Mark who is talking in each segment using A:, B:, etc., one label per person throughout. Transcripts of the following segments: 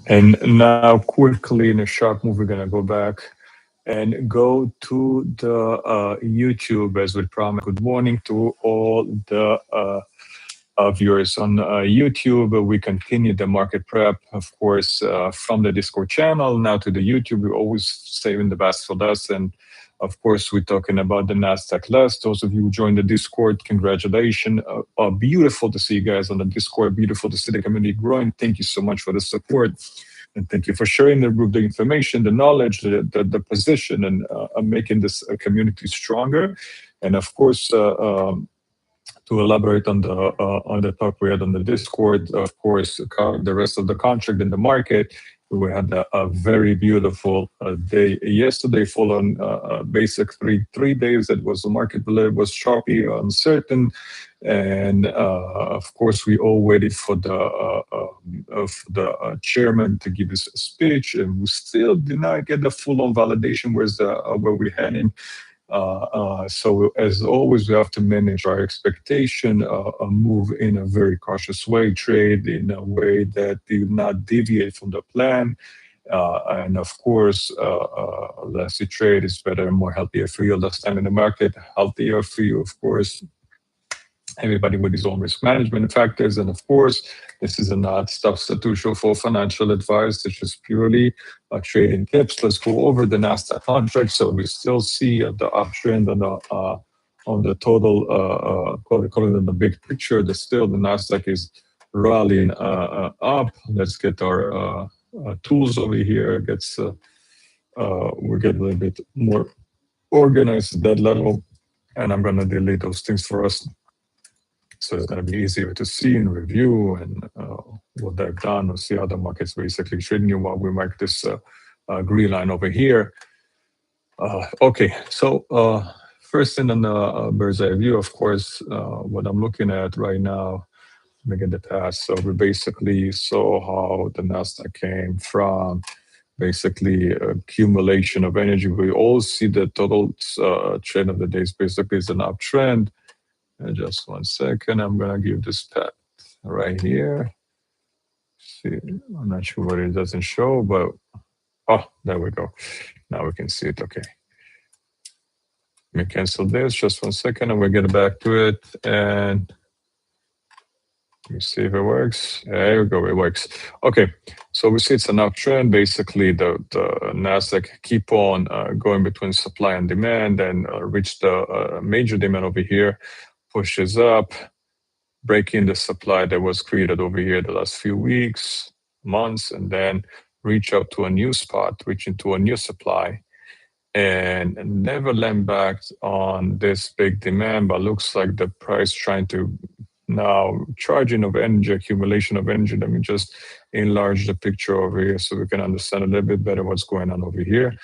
A: And now quickly in a sharp move, we're gonna go back and go to the YouTube as we promised. Good morning to all the viewers on YouTube. We continue the market prep, of course, from the Discord channel now to the YouTube. We're always saving the best for last. And of course, we're talking about the NASDAQ list. Those of you who joined the Discord, congratulations. Beautiful to see you guys on the Discord. Beautiful to see the community growing. Thank you so much for the support. And thank you for sharing the group, the information, the knowledge, the position, and making this community stronger. And of course, to elaborate on the talk we had on the Discord, of course, the rest of the contract in the market. We had a very beautiful day yesterday, following basic three days that was the market was choppy, uncertain, and of course we all waited for the chairman to give his speech, and we still did not get the full-on validation where we're heading. So as always, we have to manage our expectation, move in a very cautious way, trade in a way that do not deviate from the plan. And of course, less you trade is better and more healthier for you. Less time in the market, healthier for you, of course. Everybody with his own risk management factors. And of course, this is not substitution for financial advice. It's just purely trading tips. Let's go over the NASDAQ contract. So we still see the uptrend on the total, call it in the big picture. The NASDAQ is rallying up. Let's get our tools over here. We get a little bit more organized at that level. And I'm going to delete those things for us. So it's going to be easier to see and review and what they've done. We'll see how the market's basically trading you while we mark this green line over here. Okay, so first thing on the bird's eye view, of course, what I'm looking at right now, let me get the task. So we basically saw how the NASDAQ came from basically accumulation of energy. We all see the total trend of the days basically is an uptrend. Just 1 second, I'm gonna give this path right here. See, I'm not sure what it doesn't show, but there we go. Now we can see it. Okay. Let me cancel this. Just 1 second, and we'll get back to it. And let me see if it works. There we go. It works. Okay. So we see it's an uptrend. Basically, the NASDAQ keep on going between supply and demand, and reach the major demand over here. Pushes up, breaking the supply that was created over here the last few weeks, months, and then reach up to a new spot, reaching to a new supply, and never land back on this big demand. But looks like the price trying to now charging of energy, accumulation of energy. Let me just enlarge the picture over here so we can understand a little bit better what's going on over here.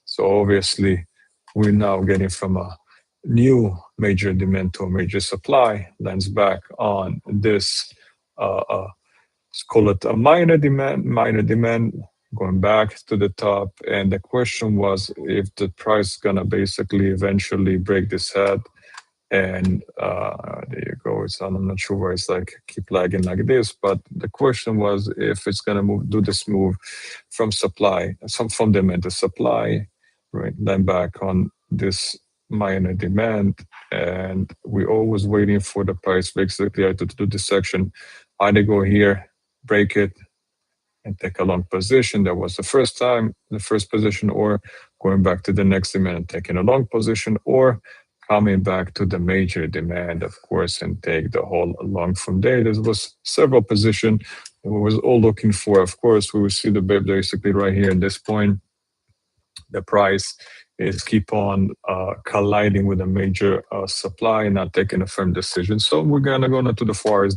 A: So obviously, we're now getting from a new major demand to a major supply, lands back on this, let's call it a minor demand, going back to the top. And the question was if the price is gonna basically eventually break this head. And there you go. I'm not sure why it's like keep lagging like this, but the question was if it's gonna do this move from from demand to supply, right? Then back on this minor demand, and we're always waiting for the price basically to do this section. Either go here, break it, and take a long position. That was the first position, or going back to the next demand and taking a long position, or coming back to the major demand, of course, and take the whole long from there. There was several positions that we was all looking for. Of course, we will see the bib basically right here at this point. The price is keep on colliding with a major supply and not taking a firm decision. So we're gonna go into the FARS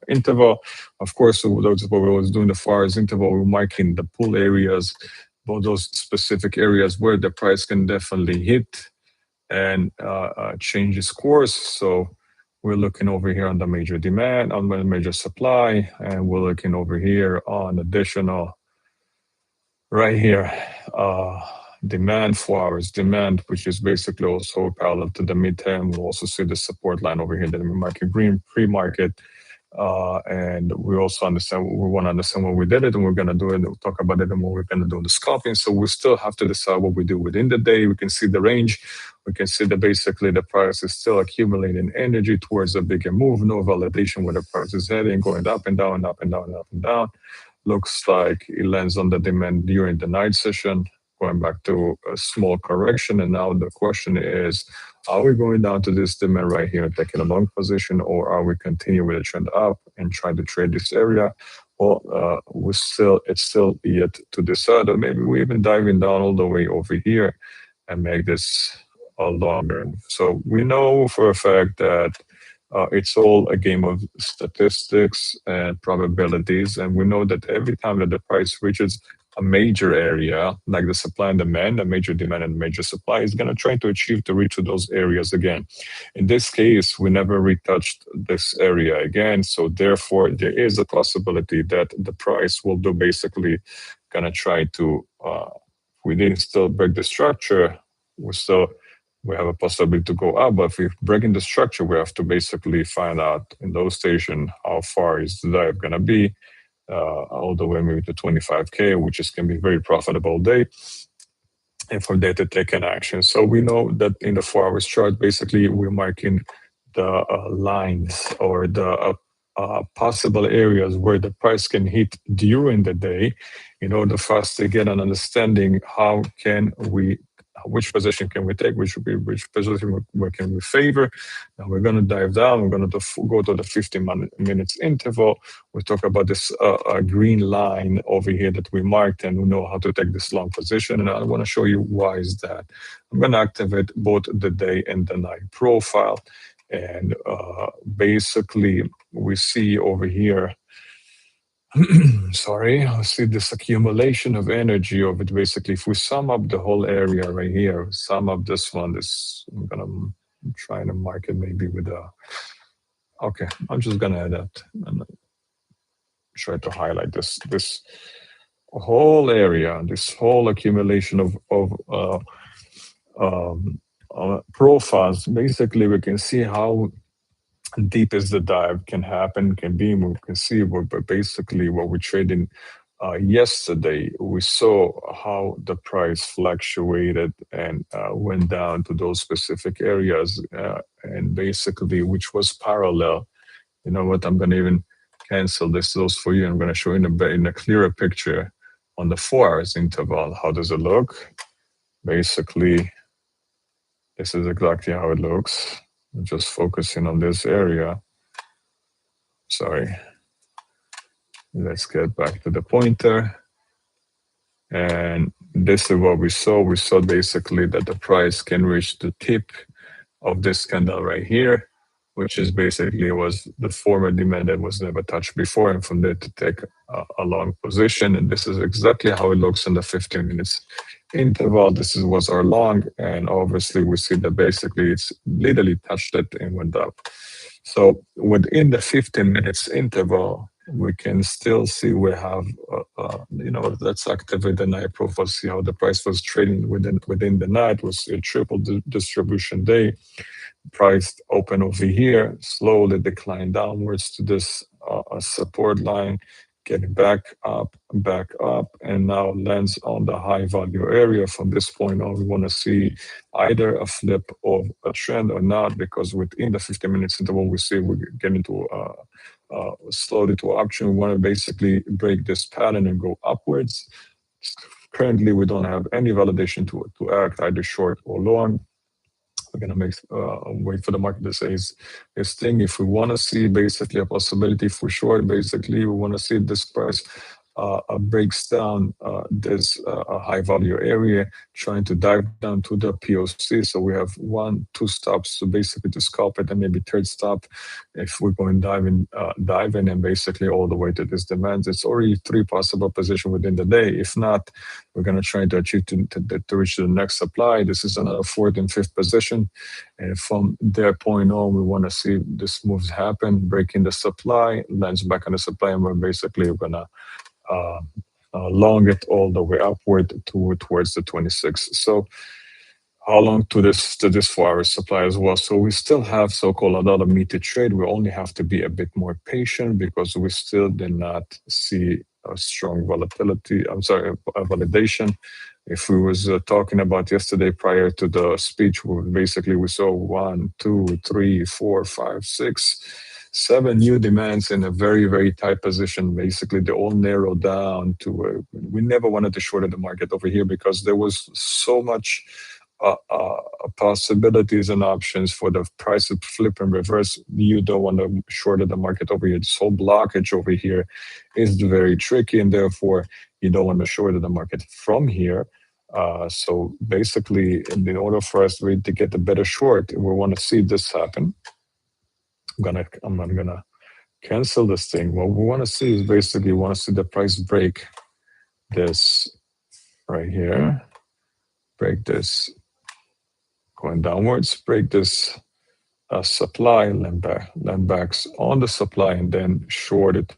A: interval. Of course, those what we was doing the FARS interval, we're marking the pull areas, both those specific areas where the price can definitely hit and change its course. So we're looking over here on the major demand, on the major supply, and we're looking over here on additional right here. Demand, 4 hours demand, which is basically also parallel to the midterm. We'll also see the support line over here that we're marking green pre-market. And we also understand, we want to understand when we did it, and we're going to do it. We'll talk about it and what we're going to do in the scalping. So we still have to decide what we do within the day. We can see the range. We can see that basically the price is still accumulating energy towards a bigger move. No validation where the price is heading, going up and down, up and down, up and down. Looks like it lands on the demand during the night session, going back to a small correction. And now the question is, are we going down to this demand right here, taking a long position, or are we continuing with a trend up and trying to trade this area? Well, it's still yet to decide, or maybe we're even diving down all the way over here and make this longer. So we know for a fact that it's all a game of statistics and probabilities. And we know that every time that the price reaches a major area, like the supply and demand, a major demand and major supply, is going to try to achieve to reach to those areas again. In this case, we never retouched this area again. So therefore, there is a possibility that the price will do basically going to try to, we didn't still break the structure, we have a possibility to go up, but if we're breaking the structure, we have to basically find out in those stations how far is the dive going to be, all the way maybe to 25K, which is can be very profitable day, and for there to take an action. So we know that in the 4 hours chart, basically we're marking the lines or the possible areas where the price can hit during the day in order for us to get an understanding how can we which position can we take, which position where can we favor. Now we're going to dive down. We're going to go to the 15 minutes interval. We talk about this green line over here that we marked, and we know how to take this long position. And I want to show you why is that. I'm going to activate both the day and the night profile. And basically, we see over here, sorry, I see this accumulation of energy of it. Basically, if we sum up the whole area right here, sum up this one, I'm trying to mark it maybe with a, okay, I'm just gonna add that and try to highlight this whole area, this whole accumulation of profiles. Basically, we can see how deep is the dive can happen, can be. We can see but basically what we traded yesterday. We saw how the price fluctuated and went down to those specific areas, and basically which was parallel. You know what? I'm going to even cancel those for you. I'm going to show you in a clearer picture on the 4 hours interval. How does it look? Basically, this is exactly how it looks. I'm just focusing on this area. Sorry. Let's get back to the pointer. And this is what we saw. We saw basically that the price can reach the tip of this candle right here, which is basically was the former demand that was never touched before, and from there to take a long position. And this is exactly how it looks in the 15 minutes interval. This was our long, and obviously we see that basically it's literally touched it and went up. So within the 15 minutes interval, we can still see we have, let's activate the night profile, see how the price was trading within the night. Was a triple distribution day. Price open over here, slowly decline downwards to this support line, getting back up, and now lands on the high value area. From this point on, we want to see either a flip of a trend or not, because within the 15 minutes interval, we see we get into slowly to option. We want to basically break this pattern and go upwards. Currently, we don't have any validation to act either short or long. We're gonna wait for the market to say his thing. If we want to see basically a possibility for short, basically we want to see this price breaks down this high value area, trying to dive down to the POC. So we have 1, 2 stops to basically to scalp it, and maybe third stop if we're going dive in, and basically all the way to this demand. It's already 3 possible positions within the day. If not, we're going to try to achieve to reach the next supply. This is another 4th and 5th position, and from their point on, we want to see this moves happen, breaking the supply, lands back on the supply, and we're basically going to long it all the way upward towards the 26. So how long to this 4 hour supply as well. So we still have so-called a lot of meat to trade. We only have to be a bit more patient because we still did not see a strong volatility. I'm sorry, a validation. If we was talking about yesterday prior to the speech, basically we saw 1, 2, 3, 4, 5, 6, 7 new demands in a very, very tight position. Basically, they all narrowed down to we never wanted to short the market over here because there was so much uh, uh, possibilities and options for the price of flip and reverse. You don't want to short the market over here. This whole blockage over here is very tricky, and therefore you don't want to short the market from here. So basically, in order for us to get a better short, we want to see this happen. I'm not gonna cancel this thing. What we want to see is basically we want to see the price break this right here, break this going downwards, break this supply, land backs on the supply, and then short it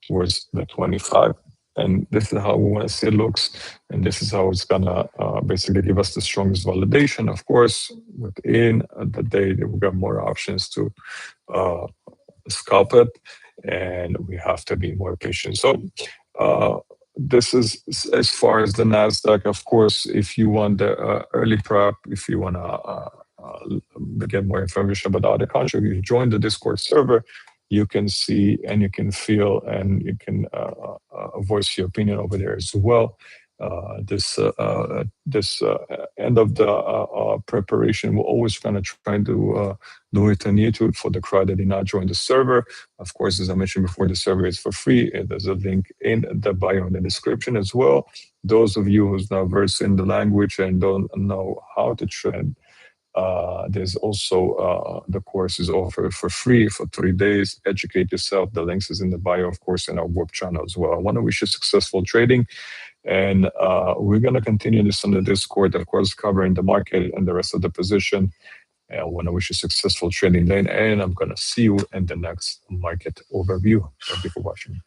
A: towards the 25. And this is how we want to see it looks. And this is how it's gonna basically give us the strongest validation. Of course, within the day, we got more options to scalp it, and we have to be more patient. So this is as far as the Nasdaq. Of course, if you want the early prep, if you want to get more information about the other contract, you join the Discord server. You can see and you can feel and you can voice your opinion over there as well. This end of the preparation, we're always going to try to do it on YouTube for the crowd that did not join the server. Of course, as I mentioned before, the server is for free. There's a link in the bio in the description as well. Those of you who's not versed in the language and don't know how to trade, there's also the course is offered for free for 3 days. Educate yourself. The links is in the bio, of course, in our web channel as well. I want to wish you successful trading. And we're going to continue this on the Discord, of course, covering the market and the rest of the position. And I want to wish you successful trading day. And I'm going to see you in the next market overview. Thank you for watching.